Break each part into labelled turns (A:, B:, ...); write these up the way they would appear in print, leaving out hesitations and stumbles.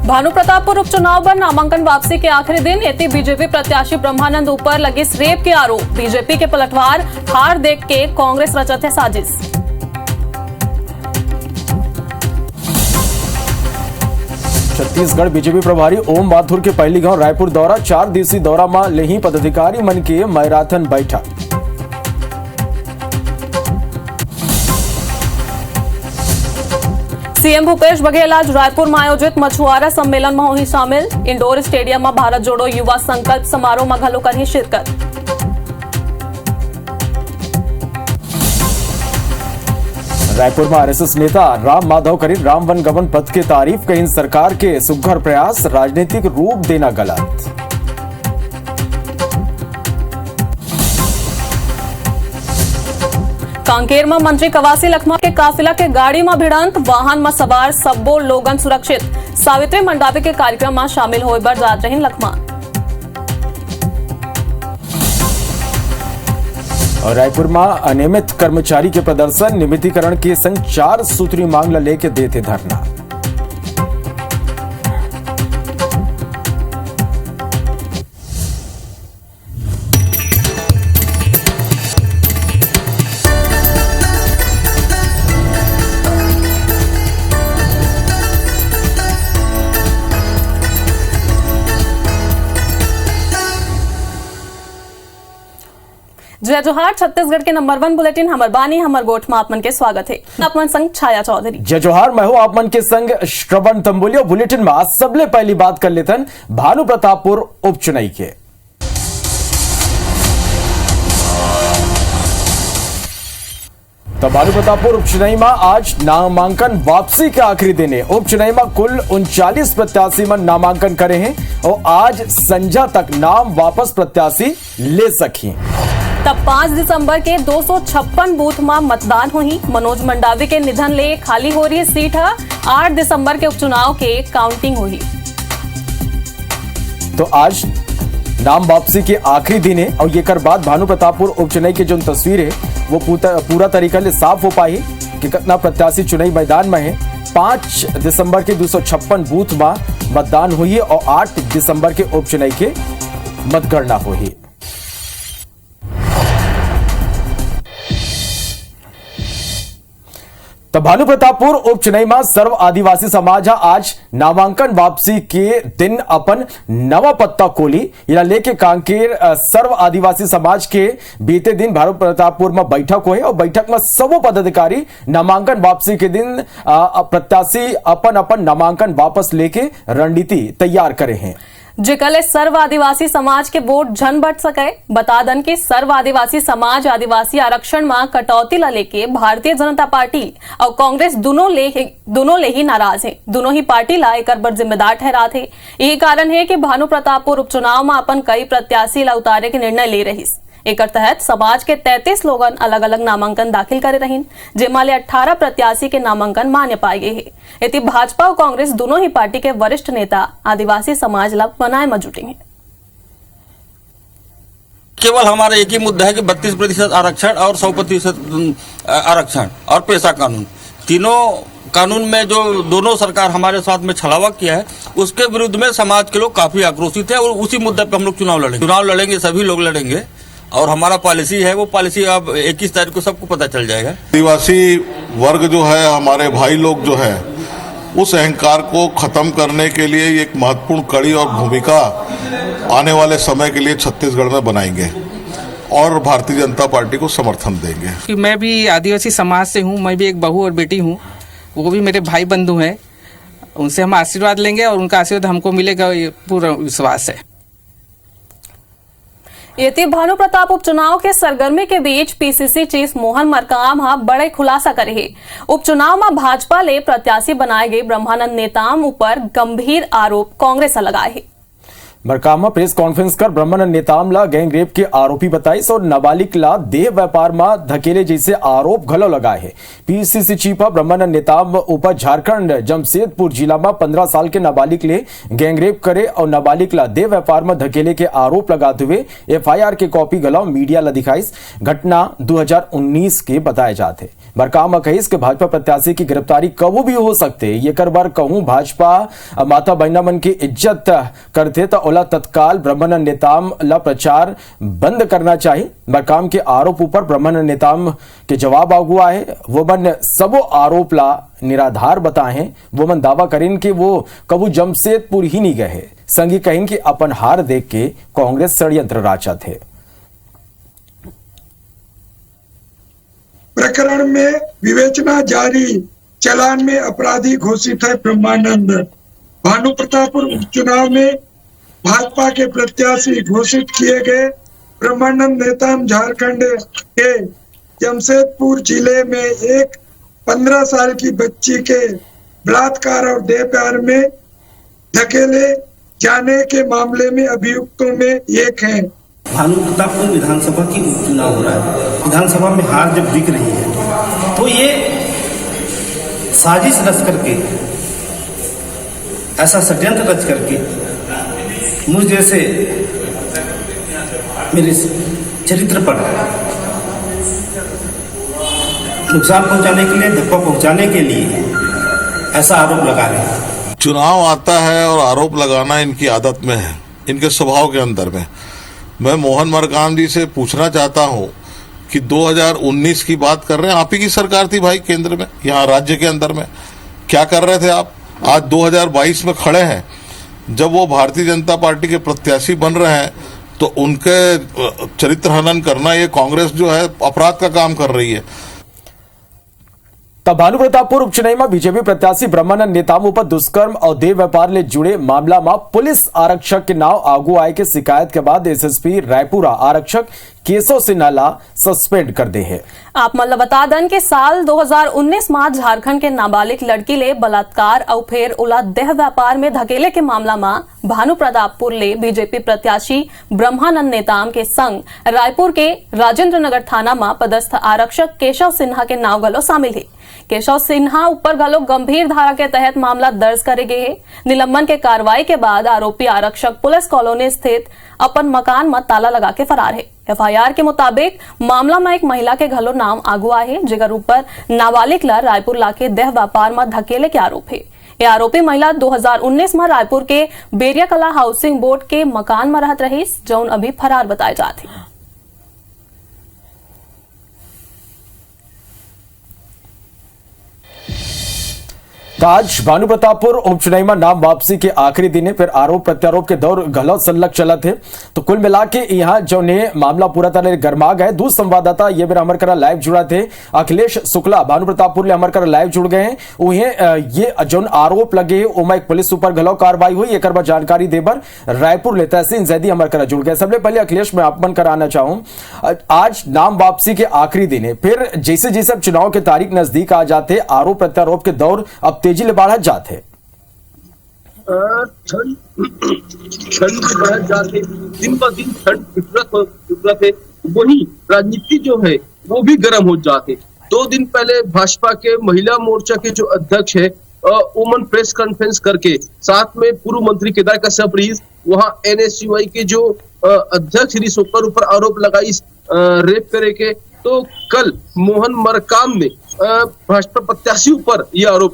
A: भानु प्रतापपुर उपचुनाव पर नामांकन वापसी के आखिरी दिन एती बीजेपी प्रत्याशी ब्रह्मानंद ऊपर लगे रेप के आरोप। बीजेपी के पलटवार हार देख के कांग्रेस रचत है साजिश।
B: छत्तीसगढ़ बीजेपी प्रभारी ओम माथुर के पहली गांव रायपुर दौरा। 4 दिवसीय दौरा में लेही पदाधिकारी मन के मैराथन बैठक।
A: सीएम भूपेश बघेल आज रायपुर में आयोजित मछुआरा सम्मेलन में होही शामिल। इंडोर स्टेडियम में भारत जोड़ो युवा संकल्प समारोह में घलो करही शिरकत।
B: रायपुर में आरएसएस नेता राम माधव करी राम वन गमन पथ की तारीफ। कहीं सरकार के सुघर प्रयास राजनीतिक रूप देना गलत।
A: कांकेर में मंत्री कवासी लखमा के काफिला के गाड़ी में भिड़ंत। वाहन में सवार सब्बो लोगन सुरक्षित। सावित्री मंडावी के कार्यक्रम में शामिल होए बर जात रहीन लखमा।
B: और रायपुर में अनियमित कर्मचारी के प्रदर्शन। नियमितीकरण के संग 4 सूत्री मांग लेके देते धरना।
A: जय जोहार। छत्तीसगढ़ के नंबर 1 बुलेटिन हमर बानी हमर गोठ में आपमन के स्वागत है। आपमन संग छाया चौधरी।
B: जय जोहार। मैं हूं आपमन के संग श्रवण तंबोलिया। बुलेटिन में आज सबले पहली बात कर लेते हैं भानु प्रतापपुर उपचुनाव के। तो भानु प्रतापपुर उपचुनाव में आज नामांकन वापसी के आखिरी दिन है। उपचुनाव में कुल 39 प्रत्याशी में नामांकन करे हैं और आज संध्या तक नाम वापस प्रत्याशी ले सकी।
A: तब 5 दिसंबर के 256 बूथ में मतदान हुई। मनोज मंडावी के निधन ले खाली हो रही सीट है। 8 दिसंबर के उपचुनाव के काउंटिंग हुई। तो
B: आज नाम वापसी के आखिरी दिन है और ये कर बाद भानु प्रतापपुर उपचुनाव की जो तस्वीर है वो पूरा तरीका से साफ हो पाई कि कितना प्रत्याशी चुनावी मैदान में है। 5 दिसंबर के 256 बूथ में मतदान हुई है और 8 दिसंबर के उपचुनाव के मतगणना हुई। तो भानु प्रतापपुर उपचुनाव में सर्व आदिवासी समाज आज नामांकन वापसी के दिन अपन नवा पत्ता खोली। इला लेके कांकेर सर्व आदिवासी समाज के बीते दिन भानु प्रतापपुर में बैठक हुई और बैठक में सबो पदाधिकारी नामांकन वापसी के दिन प्रत्याशी अपन नामांकन वापस लेके रणनीति तैयार करे हैं।
A: जेकले सर्व आदिवासी समाज के वोट झन बट सके। बता दन कि सर्व आदिवासी समाज आदिवासी आरक्षण में कटौती ला लेके भारतीय जनता पार्टी और कांग्रेस दोनों ले ही नाराज है। दोनों ही पार्टी ला एक बर जिम्मेदार ठहरा थे। यही कारण है कि भानु प्रतापपुर उपचुनाव में अपन कई प्रत्याशी ला उतारे के निर्णय ले रही। एक तहत समाज के 33 लोगन अलग अलग नामांकन दाखिल करे रहीन, जेमाले 18 प्रत्याशी के नामांकन मान्य पाए गए हैं। यदि भाजपा और कांग्रेस दोनों ही पार्टी के वरिष्ठ नेता आदिवासी समाज ला बनाए में जुटेंगे।
C: केवल हमारा एक ही मुद्दा है कि 32% आरक्षण और 100% आरक्षण और पेशा कानून, तीनों कानून में जो दोनों सरकार हमारे साथ में छलावा किया है उसके विरुद्ध में समाज के लोग काफी आक्रोशित है और उसी मुद्दे पर हम लोग चुनाव लड़ेंगे। सभी लोग लड़ेंगे और हमारा पॉलिसी है वो पॉलिसी अब 21 तारीख को सबको पता चल जाएगा।
D: आदिवासी वर्ग जो है, हमारे भाई लोग जो है, उस अहंकार को खत्म करने के लिए एक महत्वपूर्ण कड़ी और भूमिका आने वाले समय के लिए छत्तीसगढ़ में बनाएंगे और भारतीय जनता पार्टी को समर्थन देंगे।
E: कि मैं भी आदिवासी समाज से हूँ, मैं भी एक बहू और बेटी हूँ, वो भी मेरे भाई बंधु हैं। उनसे हम आशीर्वाद लेंगे और उनका आशीर्वाद हमको मिलेगा, ये पूरा विश्वास है।
A: ये भानु प्रताप उपचुनाव के सरगर्मी के बीच पीसीसी चीफ मोहन मरकाम बड़े खुलासा करे। उपचुनाव में भाजपा ले प्रत्याशी बनाए गए ब्रह्मानंद नेताम ऊपर गंभीर आरोप कांग्रेस लगाए है।
B: बरकामा प्रेस कॉन्फ्रेंस कर ब्रह्मानंद नेताम ला गैंग रेप के आरोपी बताइस और नाबालिग ला देह व्यापार में धकेले जैसे आरोप घलो लगाए है। पीसीसी चीफ ब्रह्मानंद नेताम ऊपर झारखंड जमशेदपुर जिला में 15 साल के नाबालिग ले गैंग रेप करे और नाबालिग ला देह व्यापार में धकेले के आरोप लगाते हुए एफआईआर के कॉपी गलाव मीडिया ला दिखाइस। घटना 2019 के बताए जाते। बरकामा कहिस के भाजपा प्रत्याशी की गिरफ्तारी कबू भी हो सकते। ये कर बार कहूं भाजपा माता बहना मन की इज्जत करते तो ओला तत्काल ब्रह्मानंद नेताम ला प्रचार बंद करना चाहिए। बरकाम के आरोप ऊपर ब्रह्मानंद नेताम के जवाब आगुआ है। वो मन सबो आरोप ला निराधार बताए हैं। वो मन दावा करें कि वो कबू जमशेदपुर ही नहीं गए। संगी कहें कि अपन हार देख के कांग्रेस षड्यंत्र राचा थे।
F: प्रकरण में विवेचना जारी। चालान में अपराधी घोषित है ब्रह्मानंद। भानु प्रतापपुर उपचुनाव में भाजपा के प्रत्याशी घोषित किए गए ब्रह्मानंद नेताम झारखंड के जमशेदपुर जिले में एक 15 साल की बच्ची के बलात्कार और देह प्यार में धकेले जाने के मामले में अभियुक्तों में एक है।
G: भानु प्रतापपुर विधानसभा की उपचुनाव हो रहा है। विधानसभा में हार जब दिख रही है तो ये साजिश रच करके, ऐसा षड्यंत्र रच करके मुझ जैसे मेरे चरित्र पर नुकसान पहुंचाने के लिए, धक्का पहुंचाने के लिए ऐसा आरोप लगा रहे हैं।
D: चुनाव आता है और आरोप लगाना इनकी आदत में है, इनके स्वभाव के अंदर में। मैं मोहन मरकाम जी से पूछना चाहता हूं कि 2019 की बात कर रहे हैं, आप ही की सरकार थी भाई केंद्र में, यहाँ राज्य के अंदर में क्या कर रहे थे आप? आज 2022 में खड़े हैं। जब वो भारतीय जनता पार्टी के प्रत्याशी बन रहे हैं तो उनके चरित्र हनन करना, ये कांग्रेस जो है अपराध का काम कर रही है।
B: तब भानु प्रतापपुर उपचुनाव में बीजेपी प्रत्याशी ब्रह्मानंद नेताम पर दुष्कर्म और देह व्यापार ले जुड़े मामला में पुलिस आरक्षक के नाव आगू आए के शिकायत के बाद एसएसपी रायपुरा आरक्षक केशव सिन्हा ला सस्पेंड कर दे है।
A: आप मतलब बता दें कि साल 2019 में झारखंड के नाबालिग लड़की ले बलात्कार और फिर उला देह व्यापार में धकेले के मामला में भानु प्रतापपुर ले बीजेपी प्रत्याशी ब्रह्मानंद नेताम के संग रायपुर के राजेंद्र नगर थाना में पदस्थ आरक्षक केशव सिन्हा के नाव गलो शामिल है। केशव सिन्हा ऊपर गलो गंभीर धारा के तहत मामला दर्ज करे गए है। निलंबन के कार्रवाई के बाद आरोपी आरक्षक पुलिस कॉलोनी स्थित अपन मकान में ताला लगा के फरार है। एफआईआर के मुताबिक मामला में एक महिला के घलो नाम आगुआ है, जेकर ऊपर नाबालिग ला रायपुर लाके देह व्यापार में धकेले के आरोप है। ये आरोपी महिला 2019 में रायपुर के बेरिया कला हाउसिंग बोर्ड के मकान में रहत रही, जौन अभी फरार बताए जाते हैं।
B: आज भानु प्रतापपुर उपचुनाव में नाम वापसी के आखिरी दिन फिर आरोप प्रत्यारोप के दौर घलो सल्लग चला थे। तो कुल मिला के यहाँ जो ने मामला पूरा तरह गरमा गए। दूसरे संवाददाता ये बेर हमारे करा लाइव जुड़ा थे अखिलेश शुक्ला भानु प्रतापपुर ले हमारे करा लाइव जुड़ गए हैं। उन्हें ये जो आरोप लगे उमा एक पुलिस ऊपर घलो कार्रवाई हुई, एक जानकारी देबर रायपुर ले तहसीन जैदी हमारे करा जुड़ गए। सबसे पहले अखिलेश मैं आपमन कराना चाहूँ, आज नाम वापसी के आखिरी दिन है, फिर जैसे जैसे अब चुनाव के तारीख नजदीक आ जाते आरोप प्रत्यारोप के दौर अब तेजी ले बढ़ जाते
H: दिन ब दिन ठंड फितरत है, वही राजनीति जो है वो भी गर्म हो जाते। 2 दिन पहले भाजपा के महिला मोर्चा के जो अध्यक्ष है वुमन प्रेस कॉन्फ्रेंस करके साथ में पूर्व मंत्री केदार कश्यप वहां एनएसयूआई के जो अध्यक्ष रिशोकर ऊपर आरोप लगाई रेप करे के। तो कल मोहन मरकाम ने भाजपा प्रत्याशी ऊपर ये आरोप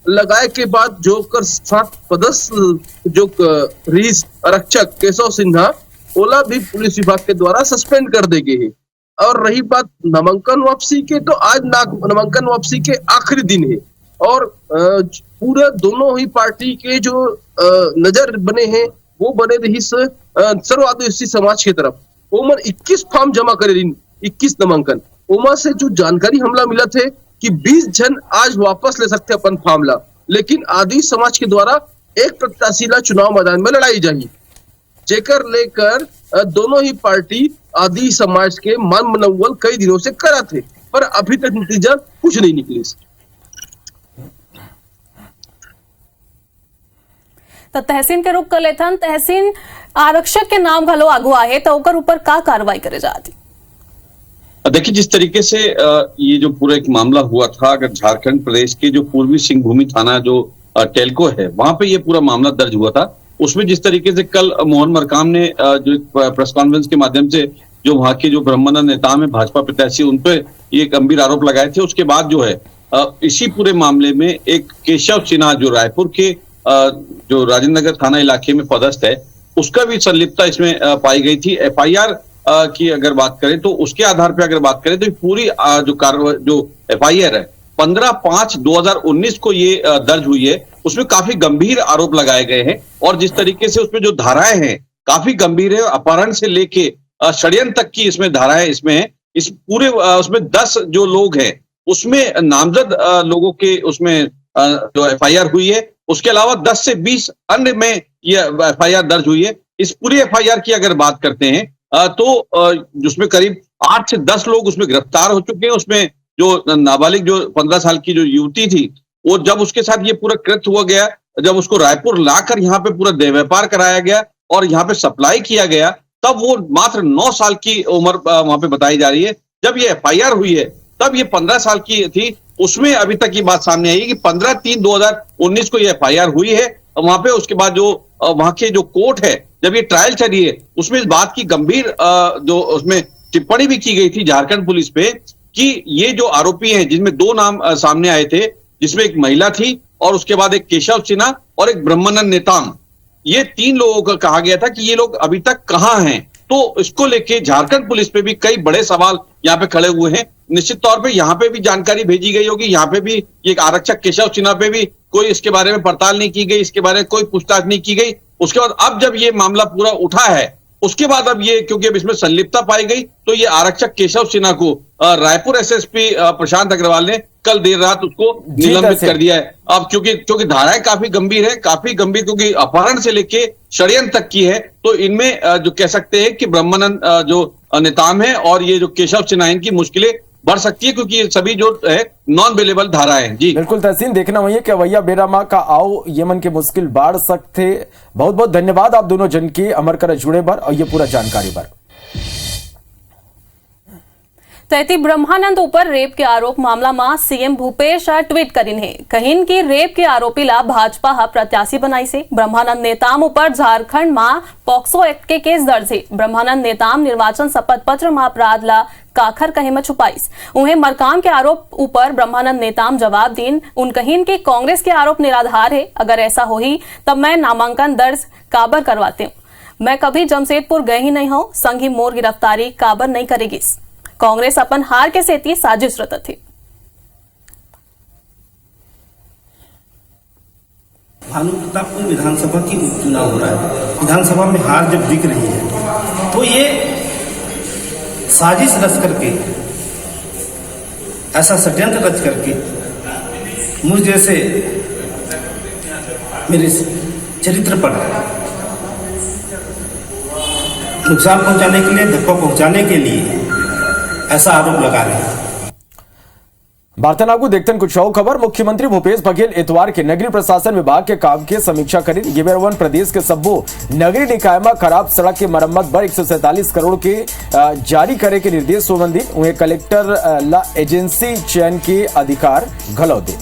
H: लगाए के बाद जो कर साथ पदस्थ जो रीस आरक्षक केशव सिन्हा ओला भी पुलिस विभाग के द्वारा सस्पेंड कर दे गए हैं। और रही बात नामांकन वापसी के, तो आज नामांकन वापसी के आखिरी दिन है और पूरे दोनों ही पार्टी के जो नजर बने हैं वो बने रही सर्व आदिवासी समाज की तरफ। ओमन 21 फॉर्म जमा करे, 21 नामांकन। ओमा से जो जानकारी हमला मिला थे कि 20 जन आज वापस ले सकते अपन मामला, लेकिन आदि समाज के द्वारा एक प्रत्याशी ला चुनाव मैदान में लड़ाई जाएगी, जेकर लेकर दोनों ही पार्टी आदि समाज के मन मनोवल कई दिनों से करा थे, पर अभी तक नतीजा कुछ नहीं निकले।
A: तो तहसीन के रुख कर लेथन। तहसीन आरक्षक के नाम घलो आगू आहे तो ओकर ऊपर का कार्रवाई करे जाती?
I: देखिए, जिस तरीके से ये जो पूरा एक मामला हुआ था, अगर झारखंड प्रदेश के जो पूर्वी सिंहभूमि थाना जो टेल्को है वहां पे ये पूरा मामला दर्ज हुआ था, उसमें जिस तरीके से कल मोहन मरकाम ने जो प्रेस कॉन्फ्रेंस के माध्यम से जो वहां के जो ब्रह्मानंद नेता है भाजपा प्रत्याशी उन पे ये गंभीर आरोप लगाए थे, उसके बाद जो है इसी पूरे मामले में एक केशव सिन्हा जो रायपुर के जो राजेंद्र नगर थाना इलाके में पदस्थ है, उसका भी संलिप्तता इसमें पाई गई थी। एफआईआर की अगर बात करें तो उसके आधार पर अगर बात करें तो पूरी जो एफआईआर है 15/5/2019 को ये दर्ज हुई है, उसमें काफी गंभीर आरोप लगाए गए हैं और जिस तरीके से उसमें जो धाराएं हैं काफी गंभीर है। अपहरण से लेके षड्यंत्र तक की इसमें धाराएं इसमें है। इस पूरे उसमें 10 जो लोग हैं उसमें नामजद लोगों के उसमें जो एफआईआर हुई है, उसके अलावा 10 से 20 अन्य में यह एफआईआर दर्ज हुई है। इस पूरी एफआईआर की अगर बात करते हैं तो उसमें करीब 8 से 10 लोग उसमें गिरफ्तार हो चुके हैं। उसमें जो नाबालिग जो 15 साल की जो युवती थी, वो जब उसके साथ ये पूरा कृत्य हुआ गया, जब उसको रायपुर लाकर यहाँ पे पूरा देह व्यापार कराया गया और यहाँ पे सप्लाई किया गया, तब वो मात्र 9 साल की उम्र वहां पे बताई जा रही है। जब ये एफआईआर हुई है तब ये 15 साल की थी। उसमें अभी तक ये बात सामने आई कि 15/3/2019 को ये एफआईआर हुई है वहां पे। उसके बाद जो वहां के जो कोर्ट है, जब ये ट्रायल चली है, उसमें इस बात की गंभीर जो उसमें टिप्पणी भी की गई थी झारखंड पुलिस पे कि ये जो आरोपी हैं, जिसमें 2 नाम सामने आए थे, जिसमें एक महिला थी और उसके बाद एक केशव सिन्हा और एक ब्रह्मानंद नेताम, ये 3 लोगों का कहा गया था कि ये लोग अभी तक कहां हैं। तो इसको लेके झारखंड पुलिस पे भी कई बड़े सवाल यहाँ पे खड़े हुए हैं। निश्चित तौर पे यहाँ पे भी जानकारी भेजी गई होगी, यहाँ पे भी एक आरक्षक केशव सिन्हा पे भी कोई इसके बारे में पड़ताल नहीं की गई, इसके बारे में कोई पूछताछ नहीं की गई। उसके बाद अब जब ये मामला पूरा उठा है, उसके बाद अब ये क्योंकि अब इसमें संलिप्तता पाई गई, तो ये आरक्षक केशव सिन्हा को रायपुर एसएसपी प्रशांत अग्रवाल ने कल देर रात उसको निलंबित कर दिया है। अब क्योंकि धाराएं काफी गंभीर है, क्योंकि अपहरण से लेके षड्यंत्र तक की है, तो इनमें जो कह सकते हैं कि ब्रह्मानंद जो नेताम है और ये जो केशव सिन्हा, इनकी मुश्किलें बढ़ सकती है क्योंकि ये सभी जो है नॉन अवेलेबल धाराएं हैं। जी
B: बिल्कुल तहसीन, देखना वही है कि वैया बेरामा का आओ यमन के मुश्किल बाढ़ सकते। बहुत बहुत धन्यवाद आप दोनों जन के अमर कर जुड़े बर और ये पूरा जानकारी बर।
A: तैती ब्रह्मानंद ऊपर रेप के आरोप मामला में सीएम भूपेश ट्वीट करीन है। कहीन की रेप के आरोपी ला भाजपा प्रत्याशी बनाई से। ब्रह्मानंद नेताम ऊपर झारखंड में पॉक्सो एक्ट के केस दर्ज है। ब्रह्मानंद नेताम निर्वाचन शपथ पत्र में अपराध ला काखर कहे में छुपाईस। उन्हें मरकाम के आरोप ऊपर ब्रह्मानंद नेताम जवाब दीन उन कहीन के कांग्रेस के आरोप निराधार है। अगर ऐसा हो ही तब मैं नामांकन दर्ज काबर करवाते हूँ। मैं कभी जमशेदपुर गए ही नहीं हूँ, संघी मोर गिरफ्तारी काबर नहीं करेगी। कांग्रेस अपन हार के सेती साजिश रत थी।
G: भानु प्रतापपुर विधानसभा की उपचुनाव हो रहा है। विधानसभा में हार जब दिख रही है तो ये साजिश रच करके, ऐसा षड्यंत्र रच करके मुझ जैसे मेरे चरित्र पर नुकसान पहुंचाने के लिए, धक्का पहुंचाने के लिए ऐसा आरोप लगा रहे हैं।
B: वार्तालाप देखते कुछ और खबर। मुख्यमंत्री भूपेश बघेल इतवार के नगरीय प्रशासन विभाग के काम की समीक्षा करें। ये बेरवन प्रदेश के सब्बो नगरीय निकाय में खराब सड़क के मरम्मत पर 147 करोड़ के जारी करे के निर्देश संबंधी उन्हें कलेक्टर ला एजेंसी चयन के अधिकार घलो दे।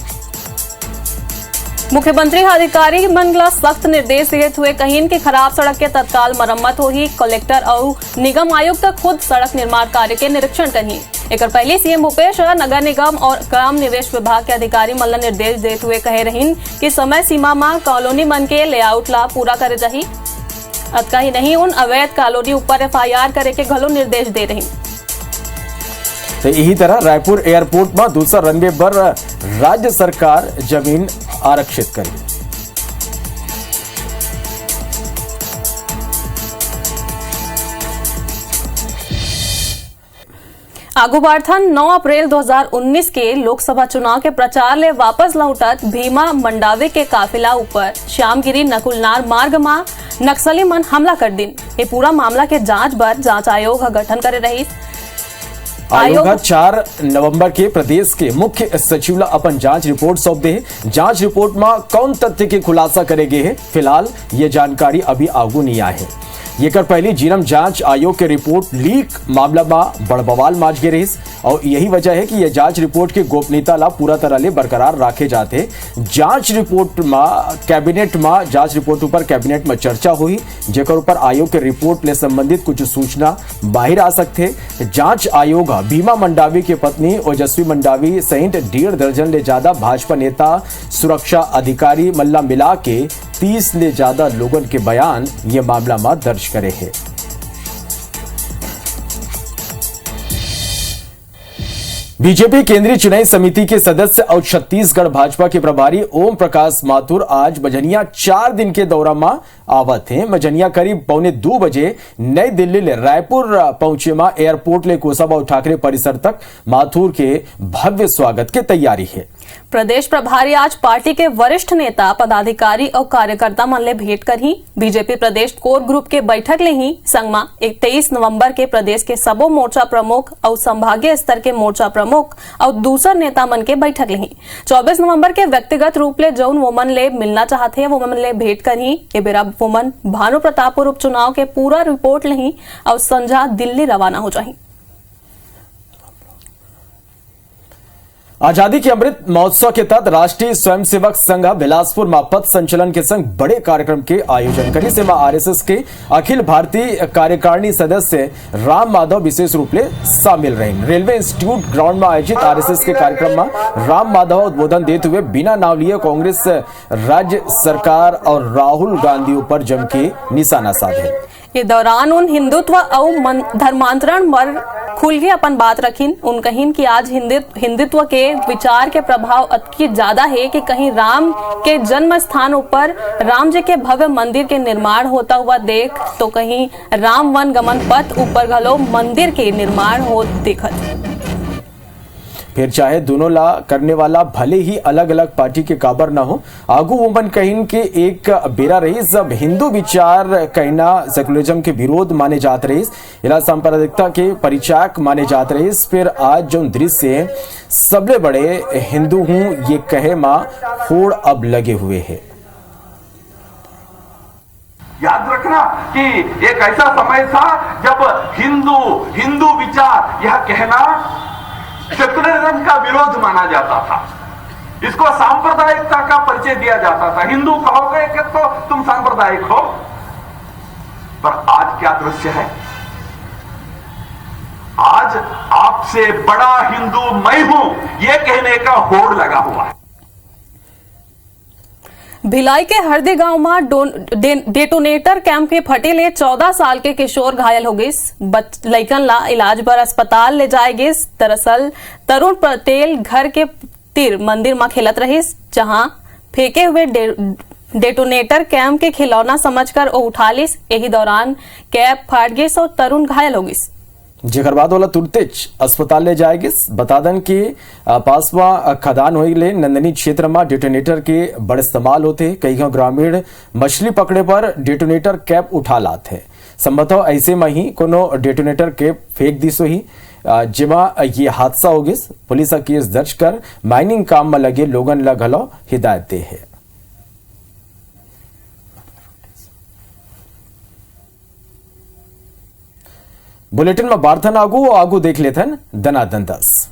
A: मुख्यमंत्री अधिकारी मंडला सख्त निर्देश दिए हुए कहीं की खराब सड़क के तत्काल मरम्मत हो ही। कलेक्टर और निगम आयुक्त खुद सड़क निर्माण कार्य के निरीक्षण करें। एक पहले सीएम भूपेश नगर निगम और ग्राम निवेश विभाग के अधिकारी मन निर्देश देते हुए कहे रही कि समय सीमा में कॉलोनी मन के लेआउट ला पूरा करे जाही। अतका ही नहीं उन अवैध कॉलोनी ऊपर एफआईआर करे के घलो निर्देश दे रही।
B: तो यही तरह रायपुर एयरपोर्ट में दूसरा रनवे पर राज्य सरकार जमीन आरक्षित करी।
A: आगू बढ़थन 9 अप्रैल 2019 के लोकसभा चुनाव के प्रचार ले वापस लौटत भीमा मंडावे के काफिला ऊपर श्यामगिरी नकुलनार मार्ग में नक्सली मन हमला कर दिन। ये पूरा मामला के जांच बर जांच आयोग का गठन करे रही।
B: आयोग 4 नवंबर के प्रदेश के मुख्य सचिव ला अपन जांच रिपोर्ट सौंप दे। जांच रिपोर्ट में कौन तथ्य के खुलासा करेगे है, फिलहाल ये जानकारी अभी आगू नहीं आई है। ये कर पहली जीनम जांच आयोग के रिपोर्ट लीक मामला में बड़ बवाल माच गए रही और यही वजह है कि यह जांच रिपोर्ट की गोपनीयता ला पूरा तरह ले बरकरार रखे जाते। जांच रिपोर्ट में कैबिनेट में जांच रिपोर्ट ऊपर कैबिनेट में चर्चा हुई, जेकर ऊपर आयोग के रिपोर्ट ले संबंधित कुछ सूचना बाहर आ सकते। जांच आयोग भीमा मंडावी की पत्नी ओजस्वी मंडावी सहित 1.5 दर्जन ले ज्यादा भाजपा नेता, सुरक्षा अधिकारी मल्ला मिला के 30 ले ज्यादा लोगों के बयान ये मामला में दर्ज करे हैं। बीजेपी केंद्रीय चुनाव समिति के सदस्य और छत्तीसगढ़ भाजपा के प्रभारी ओम प्रकाश माथुर आज मझनिया 4 दिन के दौरा में आवत हैं। मझनिया करीब 1:45 बजे नई दिल्ली ले रायपुर पहुंचे में एयरपोर्ट ले कुशाभाऊ ठाकरे परिसर तक माथुर के भव्य स्वागत की तैयारी है।
A: प्रदेश प्रभारी आज पार्टी के वरिष्ठ नेता, पदाधिकारी और कार्यकर्ता मन ले भेंट कर ही बीजेपी प्रदेश कोर ग्रुप के बैठक ले ही संगमा 23 नवंबर के प्रदेश के सबो मोर्चा प्रमुख और संभागीय स्तर के मोर्चा प्रमुख और दूसर नेता मन के बैठक ले ही 24 नवंबर के व्यक्तिगत रूप ले जौन वोमन ले मिलना चाहते हैं वो मन ले भेंट कर ही ए बेरा वोमन भानु प्रतापपुर उपचुनाव के पूरा रिपोर्ट ले ही और संझा दिल्ली रवाना हो जाही।
B: आजादी के अमृत महोत्सव के तहत राष्ट्रीय स्वयंसेवक संघ बिलासपुर में पथ संचलन के संग बड़े कार्यक्रम के आयोजन करी से आरएसएस के अखिल भारतीय कार्यकारिणी सदस्य राम माधव विशेष रूप से शामिल रहे। रेलवे इंस्टीट्यूट ग्राउंड में आयोजित आरएसएस के कार्यक्रम में राम माधव उद्बोधन देते हुए बिना नाव लिए कांग्रेस राज्य सरकार और राहुल गांधी ऊपर जम के निशाना साधे।
A: ये दौरान उन हिंदुत्व और धर्मांतरण पर खुल के अपन बात रखीन। उन कहीन कि आज हिंदुत्व के विचार के प्रभाव अति ज्यादा है कि कहीं राम के जन्म स्थान ऊपर राम जी के भव्य मंदिर के निर्माण होता हुआ देख तो कहीं राम वन गमन पथ ऊपर घलो मंदिर के निर्माण हो देखत।
B: फिर चाहे दोनों ला करने वाला भले ही अलग अलग पार्टी के काबर ना हो, आगू वोमन कहीन के एक बेरा रही जब हिंदू विचार कहना सेकुलरिज्म के विरोध माने जात रही, इला सांप्रदायिकता के परिचायक माने जात रही। फिर आज जो दृश्य सबले बड़े हिंदू हूं ये कहे मां होड़ अब लगे हुए है।
J: याद रखना कि एक ऐसा समय था जब हिंदू विचार यह कहना सेकुलरिज्म का विरोध माना जाता था, इसको सांप्रदायिकता का परिचय दिया जाता था। हिंदू कहोगे कि तो तुम सांप्रदायिक हो, पर आज क्या दृश्य है? आज आपसे बड़ा हिंदू मैं हूं यह कहने का होड़ लगा हुआ है।
A: भिलाई के हरदी गांव में डेटोनेटर कैंप के फटे ले 14 साल के किशोर घायल हो गए। लइकन ला इलाज पर अस्पताल ले जाए गए। दरअसल तरुण पटेल घर के तीर मंदिर में खेलत रहे, जहां फेंके हुए डेटोनेटर कैंप के खिलौना समझकर वो उठा लिस। यही दौरान कैप फाट गई और तरुण घायल हो गई,
B: जेकर बाद वाला तुरतेज अस्पताल ले जाएगी। बता दन के पास में खदान हो ले नंदनी क्षेत्र में डेटोनेटर के बड़े इस्तेमाल होते। कई ग्रामीण मछली पकड़े पर डेटोनेटर कैप उठा लाते हैं। संभवतः ऐसे में ही कोनो डेटोनेटर कैप फेंक दी सो ही जिमा ये हादसा हो गया। पुलिस केस दर्ज कर माइनिंग काम में लगे लोगन ला घलो हिदायत दे है। बुलेटिन में बार्थन आगू देख लेथन दनादन 10।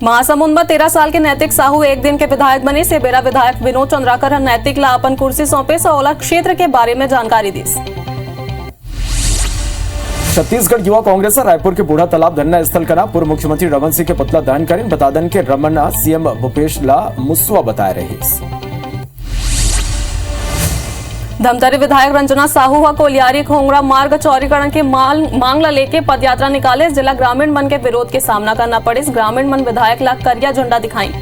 A: महासमुंद में 13 साल के नैतिक साहू एक दिन के विधायक बने। से बेरा विधायक विनोद चंद्राकर नैतिक ला अपन कुर्सी सौंपे सौला क्षेत्र के बारे में जानकारी दी।
B: छत्तीसगढ़ युवा कांग्रेस रायपुर के बूढ़ा तालाब धरना स्थल करा पूर्व मुख्यमंत्री रमन सिंह के पुतला दहन करें। बता दन के रमन सीएम भूपेश ला मुस्वा बताए रहे।
A: धमतरी विधायक रंजना साहू कोलियारी खोंगड़ा मार्ग चौड़ीकरण की मांग ला लेके पदयात्रा निकाले। जिला ग्रामीण मन के विरोध के सामना करना पड़े। ग्रामीण मन विधायक ला करिया झंडा दिखाई।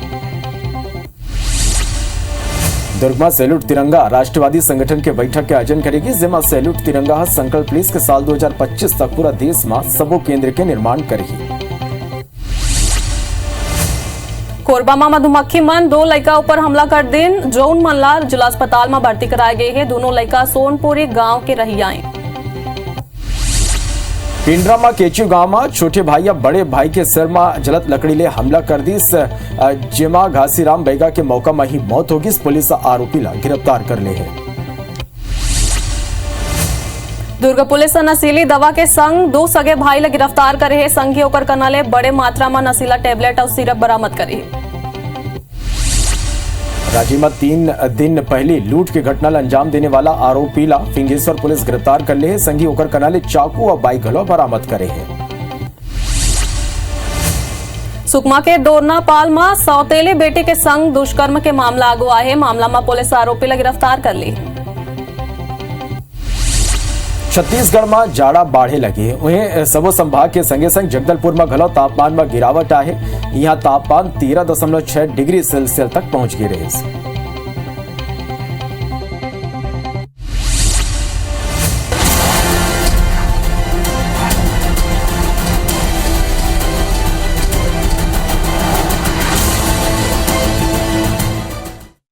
B: दुर्ग में सैल्यूट तिरंगा राष्ट्रवादी संगठन के बैठक के आयोजन करेगी। जिमा सैल्यूट तिरंगा संकल्प लीस के साल 2025 तक पूरा देश में सबो केंद्र के निर्माण करेगी।
A: कोरबा में मधुमक्खी मन 2 लड़का ऊपर हमला कर दिन जौन मन ला जिला अस्पताल में भर्ती कराए गए हैं। दोनों लड़का सोनपुरी गांव के रहियाएं।
B: पिंडरा में केचू गांव में छोटे भाई या बड़े भाई के सिर में जलत लकड़ी ले हमला कर दी। जेमा घासीराम बैगा के मौका में ही मौत होगी। पुलिस आरोपी ला गिरफ्तार कर ले है।
A: दुर्ग पुलिस नशीली दवा के संग 2 सगे भाई ला गिरफ्तार करे है। संघी होकर कनाले बड़े मात्रा में नशीला टेबलेट और सिरप बरामद करे है।
B: राज्य में 3 दिन पहले लूट की घटना ला अंजाम देने वाला आरोपी ला फिंगेश्वर पुलिस गिरफ्तार कर ले है। संघी होकर कनाले चाकू और बाइक घलो बरामद करे है।
A: सुकमा के दोरनापाल में सौतेली बेटी के संग दुष्कर्म के मामला आगो आए है। मामला में पुलिस आरोपी ला गिरफ्तार कर ली।
B: छत्तीसगढ़ में जाड़ा बाढ़े लगे। वहीं सबो संभाग के संगे संग जगदलपुर में घलो तापमान में गिरावट आहे। यहाँ तापमान 13.6 डिग्री सेल्सियस तक पहुंच गए रहे।